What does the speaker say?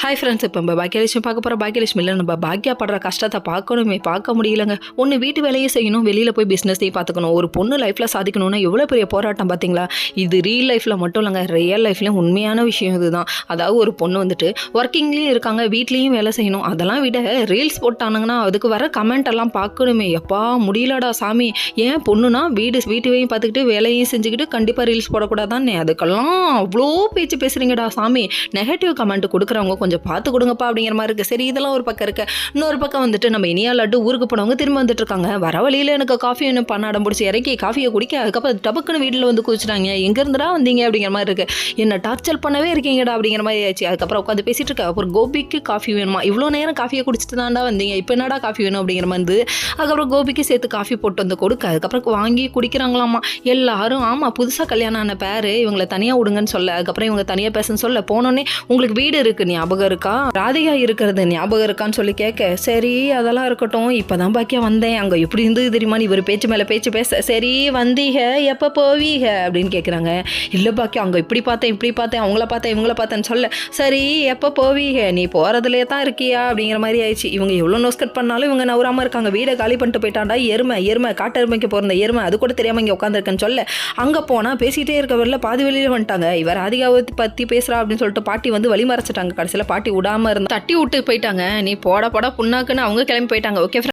Hi friends, இப்போ நம்ம பாக்கியலட்சுமி பார்க்க போகிற பாக்கியலட்சுமி இல்லை, நம்ம பாக்கியா படுற கஷ்டத்தை பார்க்கணுமே, பார்க்க முடியலங்க. ஒன்று வீட்டு வேலையும் செய்யணும், வெளியில் போய் பிஸ்னஸையும் பார்த்துக்கணும். ஒரு பொண்ணு லைஃப்பில் சாதிக்கணும்னா எவ்வளோ பெரிய போராட்டம் பார்த்தீங்களா? இது ரியல் லைஃப்பில் மட்டும் இல்லைங்க, ரியல் லைஃப்லேயும் உண்மையான விஷயம் இதுதான். அதாவது ஒரு பொண்ணு வந்துட்டு ஒர்க்கிங்லேயும் இருக்காங்க, வீட்லேயும் வேலை செய்யணும். அதெல்லாம் விட ரீல்ஸ் போட்டானுங்கன்னா அதுக்கு வர கமெண்ட் எல்லாம் பார்க்கணுமே. எப்பா முடியலடா சாமி, ஏன் பொண்ணுனா வீட்டையும் பார்த்துக்கிட்டு வேலையும் செஞ்சுக்கிட்டு கண்டிப்பாக ரீல்ஸ் போடக்கூடாதானே? அதுக்கெல்லாம் அவ்வளோ பேச்சு பேசுகிறீங்கடா சாமி. நெகட்டிவ் கமெண்ட் கொடுக்குறவங்க கொஞ்சம் பார்த்து கொடுங்கப்பா அப்படிங்கிற மாதிரி இருக்குது. சரி, இதெல்லாம் ஒரு பக்கம் இருக்குது. இன்னொரு பக்கம் வந்துட்டு நம்ம இனியா லட்டு ஊருக்கு போனவங்க திரும்ப வந்துட்டு இருக்காங்க. வர வழியில் எனக்கு காஃபி ஒன்று பண்ணாடம் பிடிச்சி இறக்கி காஃபியை குடிக்க, அதுக்கப்புறம் டபக்குன்னு வீட்டில் வந்து குடிச்சிட்டாங்க. எங்கேருந்துடா வந்தீங்க அப்படிங்கிற மாதிரி இருக்குது. என்ன டார்ச்சர் பண்ணவே இருக்கீங்கடா அப்படிங்கிற மாதிரி ஆச்சு. அதுக்கப்புறம் உட்காந்து பேசிட்டு இருக்கா. அப்புறம் கோபிக்கு காஃபி வேணுமா? இவ்வளோ நேரம் காஃபியை குடிச்சிட்டு தான்டா வந்தீங்க, இப்போ என்னடா காஃபி வேணும் அப்படிங்கிற மாதிரி. அதுக்கப்புறம் கோபிக்கு சேர்த்து காஃபி போட்டு வந்து கொடுக்க, அதுக்கப்புறம் வாங்கி குடிக்கிறாங்களாமா எல்லாரும். ஆமாம், புதுசாக கல்யாணம் ஆன பேர் இவங்களை தனியாக விடுங்கன்னு சொல்ல, அதுக்கப்புறம் இவங்க தனியாக பேசுன்னு சொல்ல, போனோடனே உங்களுக்கு வீடு இருக்குது ஞாபகம் இருக்கா, ராதிகா இருக்கிறது ஞாபகம் இருக்கான்னு சொல்லி கேட்க, சரி அதெல்லாம் இருக்கட்டும், இப்போதான் பாக்கியா வந்தேன், அங்கே எப்படி இருந்தது தெரியுமா, இவர் பேச்சு மேலே பேச்சு பேச, சரி வந்தீங்க எப்போ போவீங்க அப்படின்னு கேட்குறாங்க. இல்லை பாக்கியா, அங்கே இப்படி பார்த்தேன் அவங்கள பார்த்தேன் இவங்கள பார்த்தேன்னு சொல்ல, சரி எப்போ போவீங்க, நீ போகிறதுலே தான் இருக்கியா அப்படிங்கிற மாதிரி ஆயிடுச்சு. இவங்க எவ்வளோ நோஸ்கட் பண்ணாலும் இவங்க நவராமல் இருக்காங்க. வீடை காலி பண்ணிட்டு போயிட்டாண்டா எருமை காட்டெருமைக்கு போகிற எருமை, அது கூட தெரியாமல் இங்கே உட்காந்துருக்கேன்னு சொல்ல, அங்கே போனால் பேசிகிட்டே இருக்க வரல பாதி வெளியில் வந்துட்டாங்க. இவர் ராதிகாவை பற்றி பேசுகிறா அப்படின்னு சொல்லிட்டு பாட்டி வந்து வழி மறைச்சிட்டாங்க. கடைசியில் பாட்டி விடாமல் இருந்து தட்டி விட்டு போயிட்டாங்க. நீ போட புண்ணாக்குன்னு அவங்க கிளம்பி போயிட்டாங்க. ஓகே.